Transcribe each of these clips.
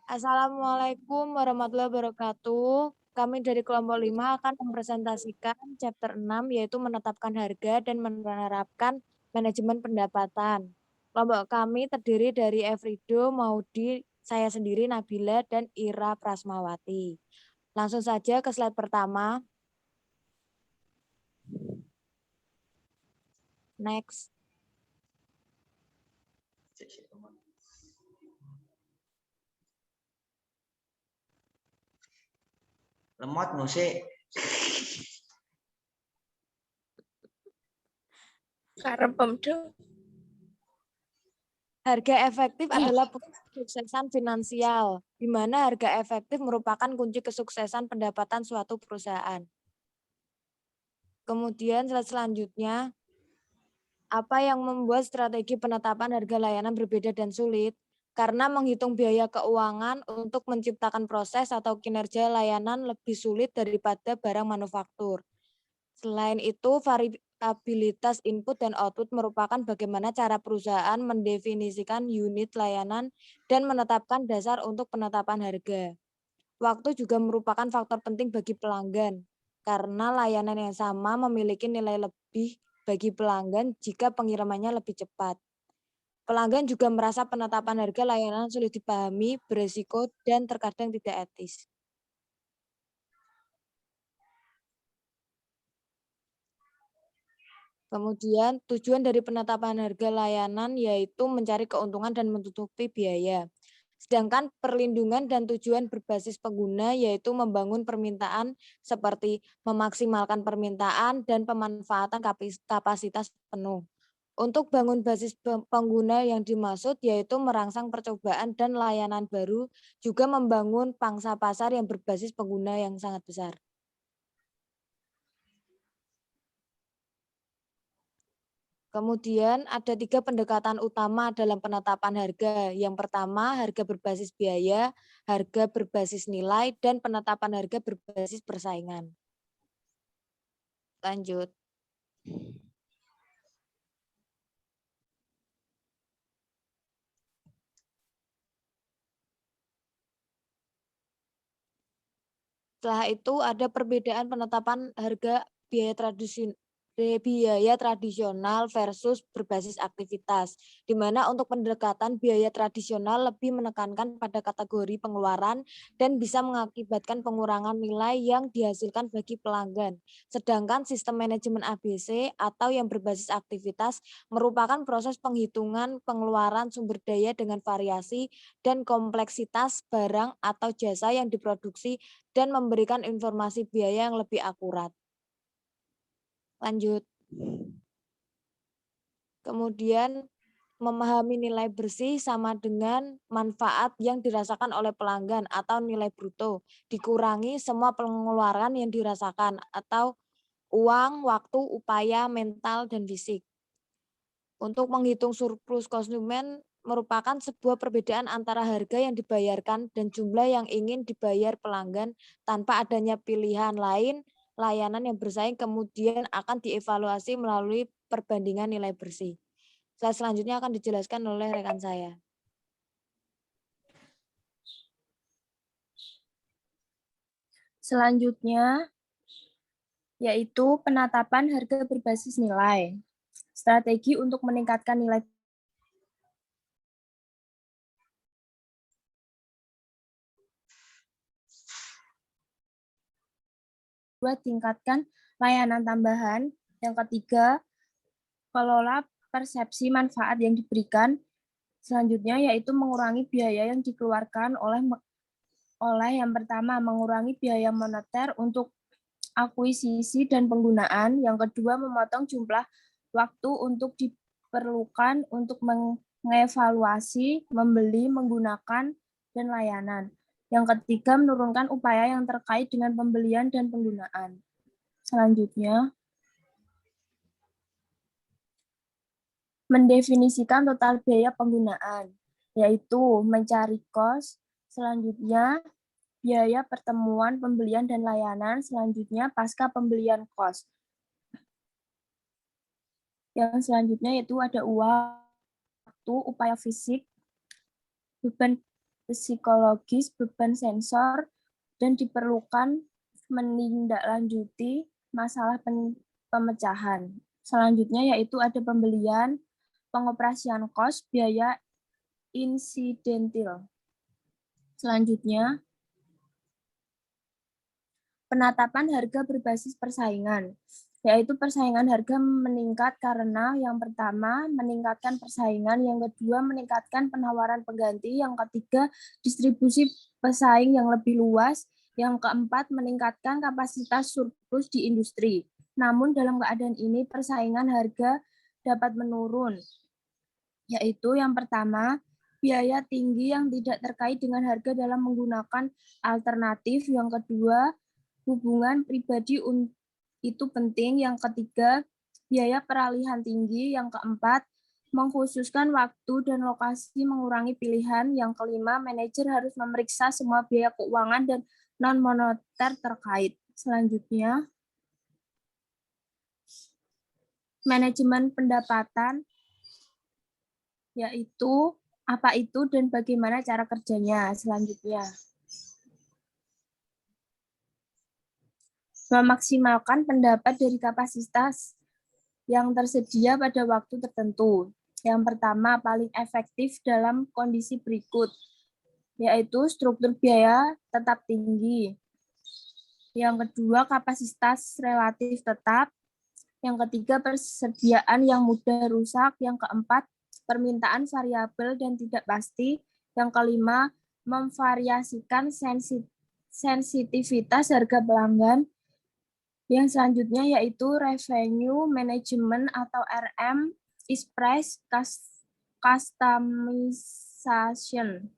Assalamualaikum warahmatullahi wabarakatuh. Kami dari kelompok 5 akan mempresentasikan chapter 6 yaitu menetapkan harga dan menerapkan manajemen pendapatan. Kelompok kami terdiri dari Efrido, Maudi, saya sendiri Nabila, dan Ira Prasmawati. Langsung saja ke slide pertama. Next. Lemot musik. Harga efektif adalah kesuksesan finansial, di mana harga efektif merupakan kunci kesuksesan pendapatan suatu perusahaan. Kemudian slide selanjutnya, apa yang membuat strategi penetapan harga layanan berbeda dan sulit? Karena menghitung biaya keuangan untuk menciptakan proses atau kinerja layanan lebih sulit daripada barang manufaktur. Selain itu, variabilitas input dan output merupakan bagaimana cara perusahaan mendefinisikan unit layanan dan menetapkan dasar untuk penetapan harga. Waktu juga merupakan faktor penting bagi pelanggan, karena layanan yang sama memiliki nilai lebih bagi pelanggan jika pengirimannya lebih cepat. Pelanggan juga merasa penetapan harga layanan sulit dipahami, beresiko, dan terkadang tidak etis. Kemudian tujuan dari penetapan harga layanan yaitu mencari keuntungan dan menutupi biaya. Sedangkan perlindungan dan tujuan berbasis pengguna yaitu membangun permintaan seperti memaksimalkan permintaan dan pemanfaatan kapasitas penuh. Untuk bangun basis pengguna yang dimaksud yaitu merangsang percobaan dan layanan baru, juga membangun pangsa pasar yang berbasis pengguna yang sangat besar. Kemudian ada 3 pendekatan utama dalam penetapan harga. Yang pertama, harga berbasis biaya, harga berbasis nilai, dan penetapan harga berbasis persaingan. Lanjut. Setelah itu ada perbedaan penetapan harga biaya tradisional versus berbasis aktivitas, di mana untuk pendekatan biaya tradisional lebih menekankan pada kategori pengeluaran dan bisa mengakibatkan pengurangan nilai yang dihasilkan bagi pelanggan. Sedangkan sistem manajemen ABC atau yang berbasis aktivitas merupakan proses penghitungan pengeluaran sumber daya dengan variasi dan kompleksitas barang atau jasa yang diproduksi dan memberikan informasi biaya yang lebih akurat. Lanjut. Kemudian memahami nilai bersih sama dengan manfaat yang dirasakan oleh pelanggan atau nilai bruto, dikurangi semua pengeluaran yang dirasakan atau uang, waktu, upaya, mental, dan fisik. Untuk menghitung surplus konsumen merupakan sebuah perbedaan antara harga yang dibayarkan dan jumlah yang ingin dibayar pelanggan tanpa adanya pilihan lain. Layanan yang bersaing kemudian akan dievaluasi melalui perbandingan nilai bersih. Slide selanjutnya akan dijelaskan oleh rekan saya. Selanjutnya, yaitu penetapan harga berbasis nilai. Strategi untuk meningkatkan nilai kedua, tingkatkan layanan tambahan. Yang ketiga, kelola persepsi manfaat yang diberikan. Selanjutnya, yaitu mengurangi biaya yang dikeluarkan oleh yang pertama, mengurangi biaya moneter untuk akuisisi dan penggunaan. Yang kedua, memotong jumlah waktu untuk diperlukan untuk mengevaluasi, membeli, menggunakan, dan layanan. Yang ketiga, menurunkan upaya yang terkait dengan pembelian dan penggunaan. Selanjutnya, mendefinisikan total biaya penggunaan, yaitu mencari cost. Selanjutnya, biaya pertemuan, pembelian, dan layanan. Selanjutnya, pasca pembelian cost. Yang selanjutnya yaitu ada uang, waktu, upaya fisik, beban psikologis, beban sensor, dan diperlukan menindaklanjuti masalah pemecahan. Selanjutnya yaitu ada pembelian, pengoperasian kos, biaya insidentil. Selanjutnya, penetapan harga berbasis persaingan, yaitu persaingan harga meningkat karena yang pertama meningkatkan persaingan, yang kedua meningkatkan penawaran pengganti, yang ketiga distribusi pesaing yang lebih luas, yang keempat meningkatkan kapasitas surplus di industri. Namun dalam keadaan ini persaingan harga dapat menurun, yaitu yang pertama biaya tinggi yang tidak terkait dengan harga dalam menggunakan alternatif, yang kedua hubungan pribadi itu penting, yang ketiga biaya peralihan tinggi, yang keempat mengkhususkan waktu dan lokasi mengurangi pilihan, yang kelima manajer harus memeriksa semua biaya keuangan dan non-moneter terkait. Selanjutnya, manajemen pendapatan, yaitu apa itu dan bagaimana cara kerjanya. Selanjutnya, memaksimalkan pendapat dari kapasitas yang tersedia pada waktu tertentu. Yang pertama, paling efektif dalam kondisi berikut, yaitu struktur biaya tetap tinggi. Yang kedua, kapasitas relatif tetap. Yang ketiga, persediaan yang mudah rusak. Yang keempat, permintaan variabel dan tidak pasti. Yang kelima, memvariasikan sensitivitas harga pelanggan. Yang selanjutnya yaitu revenue management atau RM, is price customization,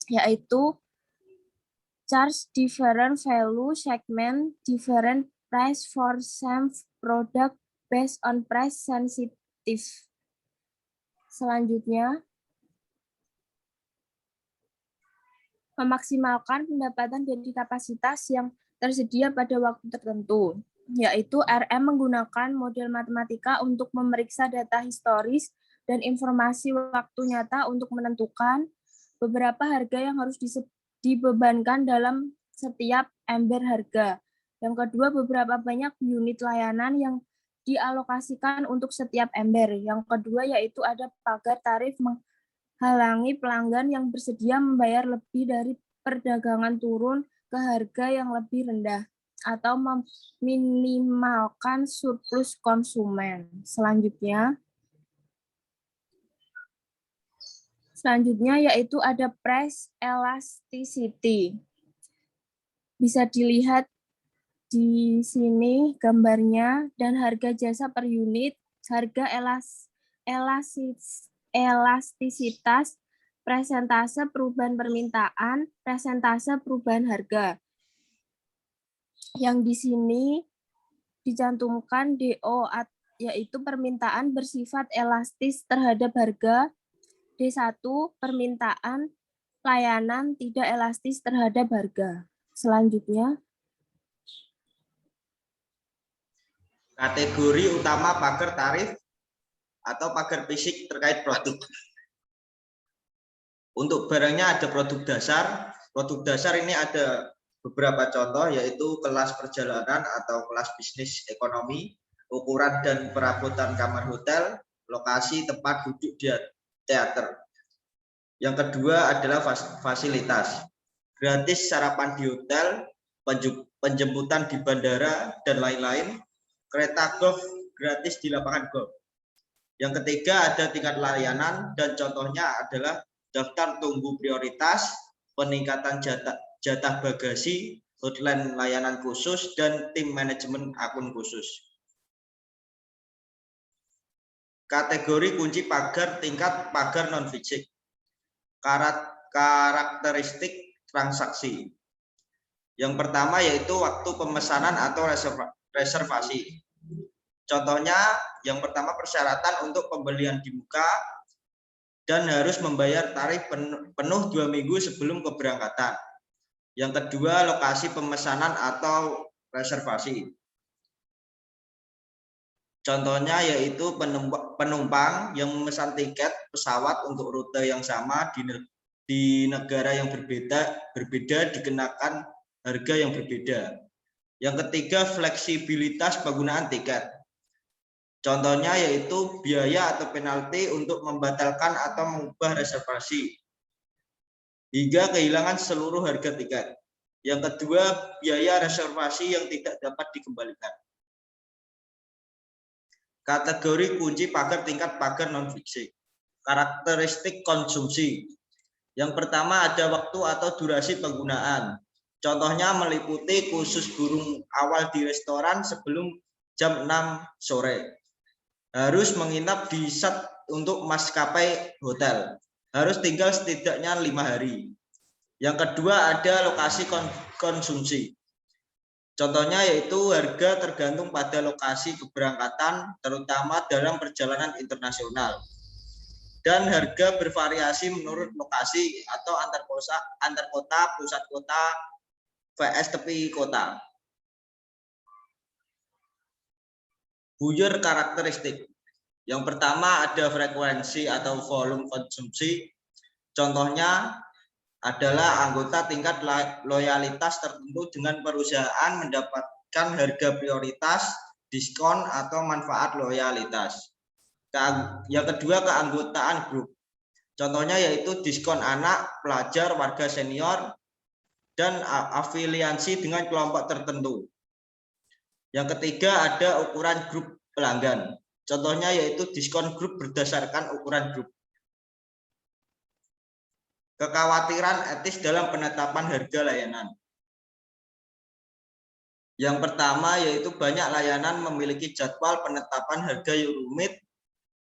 yaitu charge different value segment different price for same product based on price sensitive. Selanjutnya, memaksimalkan pendapatan dari kapasitas yang tersedia pada waktu tertentu, yaitu RM menggunakan model matematika untuk memeriksa data historis dan informasi waktu nyata untuk menentukan beberapa harga yang harus dibebankan dalam setiap ember harga. Yang kedua, beberapa banyak unit layanan yang dialokasikan untuk setiap ember. Yang kedua, yaitu ada pagar tarif menghalangi pelanggan yang bersedia membayar lebih dari perdagangan turun ke harga yang lebih rendah atau meminimalkan surplus konsumen. Selanjutnya yaitu ada price elasticity. Bisa dilihat di sini gambarnya, dan harga jasa per unit, harga elastisitas, presentase perubahan permintaan, presentase perubahan harga. Yang di sini dicantumkan DO, yaitu permintaan bersifat elastis terhadap harga. D1, permintaan layanan tidak elastis terhadap harga. Selanjutnya, Kategori utama pagar tarif atau pagar fisik terkait produk. Untuk barangnya ada produk dasar. Produk dasar ini ada beberapa contoh, yaitu kelas perjalanan atau kelas bisnis ekonomi, ukuran dan perabotan kamar hotel, lokasi tempat duduk di teater. Yang kedua adalah fasilitas. Gratis sarapan di hotel, penjemputan di bandara, dan lain-lain. Kereta golf gratis di lapangan golf. Yang ketiga ada tingkat layanan, dan contohnya adalah daftar tunggu prioritas, peningkatan jatah bagasi, hotline layanan khusus, dan tim manajemen akun khusus. Kategori kunci pagar tingkat pagar non-fisik. Karakteristik transaksi. Yang pertama yaitu waktu pemesanan atau reservasi. Contohnya, yang pertama persyaratan untuk pembelian di muka dan harus membayar tarif penuh 2 minggu sebelum keberangkatan. Yang kedua, lokasi pemesanan atau reservasi. Contohnya yaitu penumpang yang memesan tiket pesawat untuk rute yang sama di negara yang berbeda dikenakan harga yang berbeda. Yang ketiga, fleksibilitas penggunaan tiket. Contohnya yaitu biaya atau penalti untuk membatalkan atau mengubah reservasi hingga kehilangan seluruh harga tiket. Yang kedua, biaya reservasi yang tidak dapat dikembalikan. Kategori kunci pagar tingkat pagar non-fiksi. Karakteristik konsumsi. Yang pertama ada waktu atau durasi penggunaan. Contohnya meliputi khusus burung awal di restoran sebelum jam 6 sore. Harus menginap di SAT untuk maskapai hotel. Harus tinggal setidaknya 5 hari. Yang kedua ada lokasi konsumsi. Contohnya yaitu harga tergantung pada lokasi keberangkatan, terutama dalam perjalanan internasional. Dan harga bervariasi menurut lokasi atau antar kota, pusat kota, vs tepi kota. Buyer karakteristik. Yang pertama ada frekuensi atau volume konsumsi. Contohnya adalah anggota tingkat loyalitas tertentu dengan perusahaan mendapatkan harga prioritas, diskon, atau manfaat loyalitas. Yang kedua, keanggotaan grup. Contohnya yaitu diskon anak, pelajar, warga senior, dan afiliasi dengan kelompok tertentu. Yang ketiga, ada ukuran grup pelanggan. Contohnya yaitu diskon grup berdasarkan ukuran grup. Kekhawatiran etis dalam penetapan harga layanan. Yang pertama yaitu banyak layanan memiliki jadwal penetapan harga yang rumit,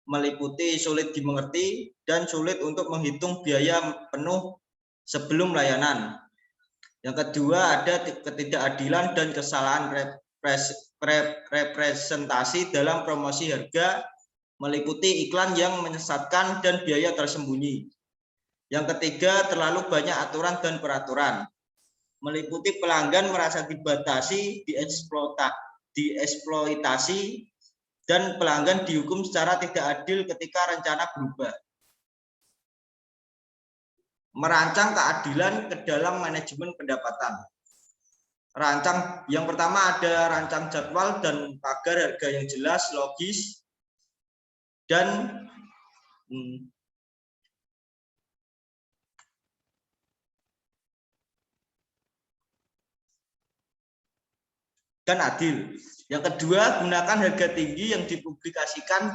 meliputi sulit dimengerti, dan sulit untuk menghitung biaya penuh sebelum layanan. Yang kedua ada ketidakadilan dan kesalahan representasi dalam promosi harga, meliputi iklan yang menyesatkan dan biaya tersembunyi. Yang ketiga, terlalu banyak aturan dan peraturan, meliputi pelanggan merasa dibatasi, dieksploitasi, dan pelanggan dihukum secara tidak adil ketika rencana berubah. Merancang keadilan ke dalam manajemen pendapatan. Yang pertama ada rancang jadwal dan pagar harga yang jelas, logis, dan adil. Yang kedua, gunakan harga tinggi yang dipublikasikan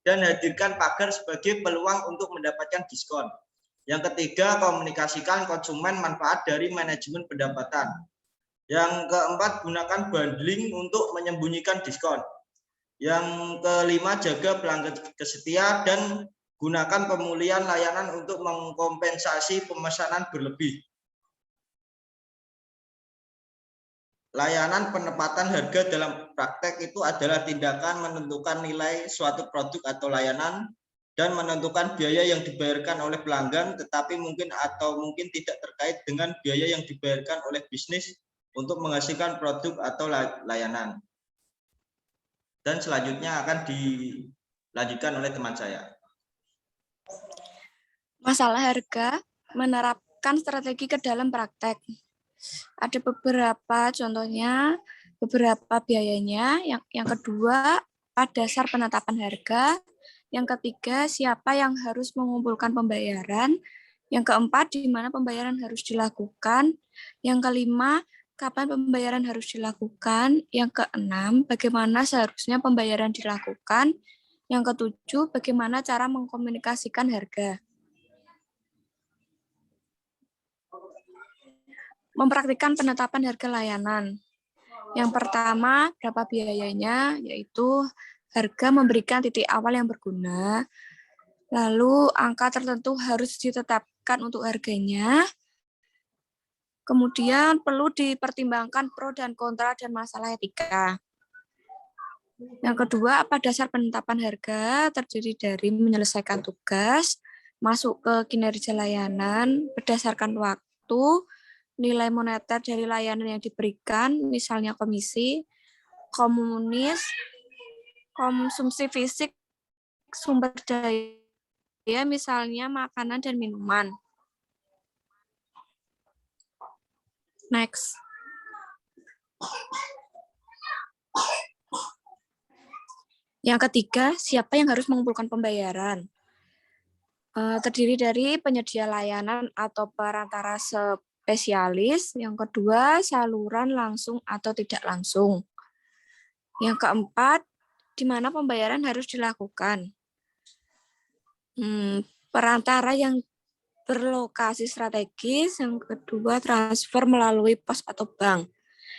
dan hadirkan pagar sebagai peluang untuk mendapatkan diskon. Yang ketiga, komunikasikan konsumen manfaat dari manajemen pendapatan. Yang keempat, gunakan bundling untuk menyembunyikan diskon. Yang kelima, jaga pelanggan kesetia dan gunakan pemulihan layanan untuk mengkompensasi pemesanan berlebih. Layanan penempatan harga dalam praktek itu adalah tindakan menentukan nilai suatu produk atau layanan dan menentukan biaya yang dibayarkan oleh pelanggan, tetapi mungkin tidak terkait dengan biaya yang dibayarkan oleh bisnis untuk menghasilkan produk atau layanan. Dan selanjutnya akan dilanjutkan oleh teman saya. Masalah harga menerapkan strategi ke dalam praktek. Ada beberapa contohnya, beberapa biayanya. Yang kedua, pada dasar penetapan harga. Yang ketiga, siapa yang harus mengumpulkan pembayaran. Yang keempat, di mana pembayaran harus dilakukan. Yang kelima, kapan pembayaran harus dilakukan. Yang keenam, bagaimana seharusnya pembayaran dilakukan. Yang ketujuh, bagaimana cara mengkomunikasikan harga. Mempraktikkan penetapan harga layanan. Yang pertama, berapa biayanya, yaitu harga memberikan titik awal yang berguna, lalu angka tertentu harus ditetapkan untuk harganya, kemudian perlu dipertimbangkan pro dan kontra dan masalah etika. Yang kedua, apa dasar penetapan harga terdiri dari menyelesaikan tugas, masuk ke kinerja layanan, berdasarkan waktu, nilai moneter dari layanan yang diberikan, misalnya komisi, konsumsi fisik, sumber daya, misalnya makanan dan minuman. Next. Yang ketiga, siapa yang harus mengumpulkan pembayaran? Terdiri dari penyedia layanan atau perantara spesialis. Yang kedua, saluran langsung atau tidak langsung. Yang keempat, di mana pembayaran harus dilakukan. Perantara yang berlokasi strategis. Yang kedua, transfer melalui pos atau bank.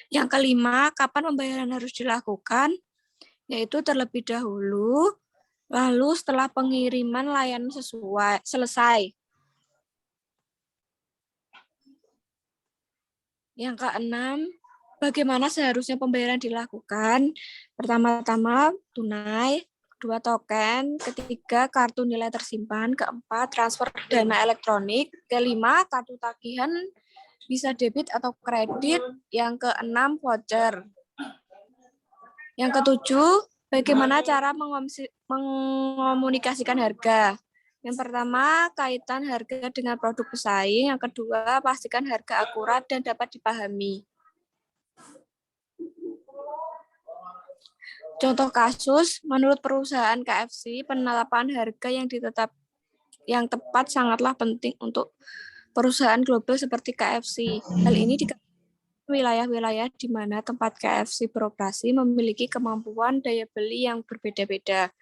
Yang kelima, kapan pembayaran harus dilakukan? Yaitu terlebih dahulu, lalu setelah pengiriman layanan selesai. Yang keenam, bagaimana seharusnya pembayaran dilakukan? Pertama-tama tunai, kedua token, ketiga kartu nilai tersimpan, keempat transfer dana elektronik, kelima kartu tagihan bisa debit atau kredit, yang keenam voucher. Yang ketujuh, bagaimana cara mengomunikasikan harga? Yang pertama, kaitan harga dengan produk pesaing. Yang kedua, pastikan harga akurat dan dapat dipahami. Contoh kasus, menurut perusahaan KFC, penetapan harga yang tepat sangatlah penting untuk perusahaan global seperti KFC. Hal ini wilayah-wilayah di mana tempat KFC beroperasi memiliki kemampuan daya beli yang berbeda-beda.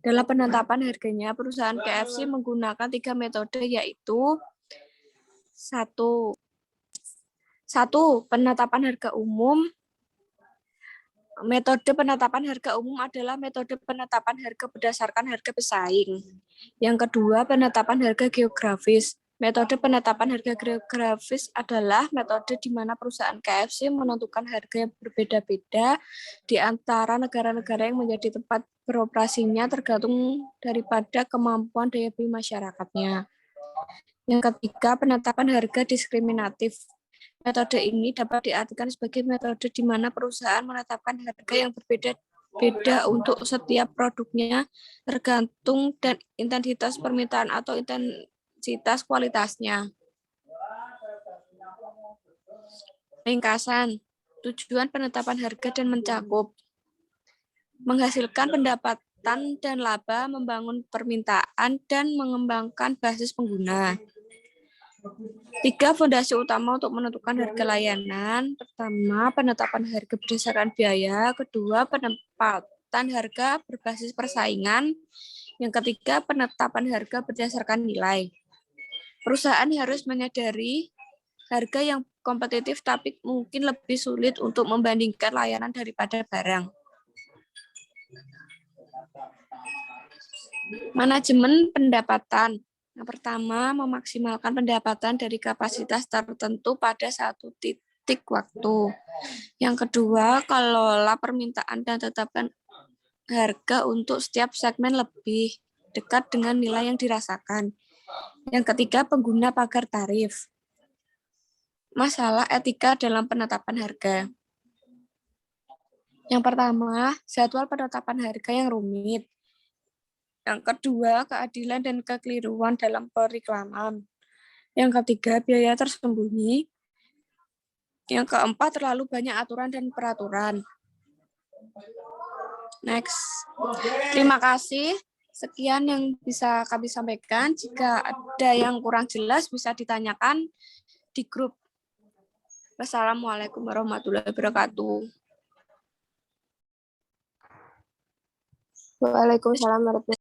Dalam penetapan harganya, perusahaan KFC menggunakan 3 metode, yaitu 1. Penetapan harga umum. Metode penetapan harga umum adalah metode penetapan harga berdasarkan harga pesaing. Yang kedua, penetapan harga geografis. Metode penetapan harga geografis adalah metode di mana perusahaan KFC menentukan harga yang berbeda-beda di antara negara-negara yang menjadi tempat beroperasinya tergantung daripada kemampuan daya beli masyarakatnya. Yang ketiga, penetapan harga diskriminatif. Metode ini dapat diartikan sebagai metode di mana perusahaan menetapkan harga yang berbeda-beda untuk setiap produknya tergantung dan intensitas permintaan atau intensitas kualitasnya. Ringkasan, tujuan penetapan harga dan mencakup menghasilkan pendapatan dan laba, membangun permintaan, dan mengembangkan basis pengguna. 3 fondasi utama untuk menentukan harga layanan. Pertama, penetapan harga berdasarkan biaya. Kedua, penempatan harga berbasis persaingan. Yang ketiga, penetapan harga berdasarkan nilai. Perusahaan harus menyadari harga yang kompetitif tapi mungkin lebih sulit untuk membandingkan layanan daripada barang. Manajemen pendapatan. Yang pertama, memaksimalkan pendapatan dari kapasitas tertentu pada satu titik waktu. Yang kedua, kelola permintaan dan tetapkan harga untuk setiap segmen lebih dekat dengan nilai yang dirasakan. Yang ketiga, pengguna pagar tarif. Masalah etika dalam penetapan harga. Yang pertama, jadwal penetapan harga yang rumit. Yang kedua, keadilan dan kekeliruan dalam periklaman. Yang ketiga, biaya tersembunyi. Yang keempat, terlalu banyak aturan dan peraturan. Next. Terima kasih. Sekian yang bisa kami sampaikan. Jika ada yang kurang jelas, bisa ditanyakan di grup. Wassalamualaikum warahmatullahi wabarakatuh. Waalaikumsalam warahmatullahi wabarakatuh.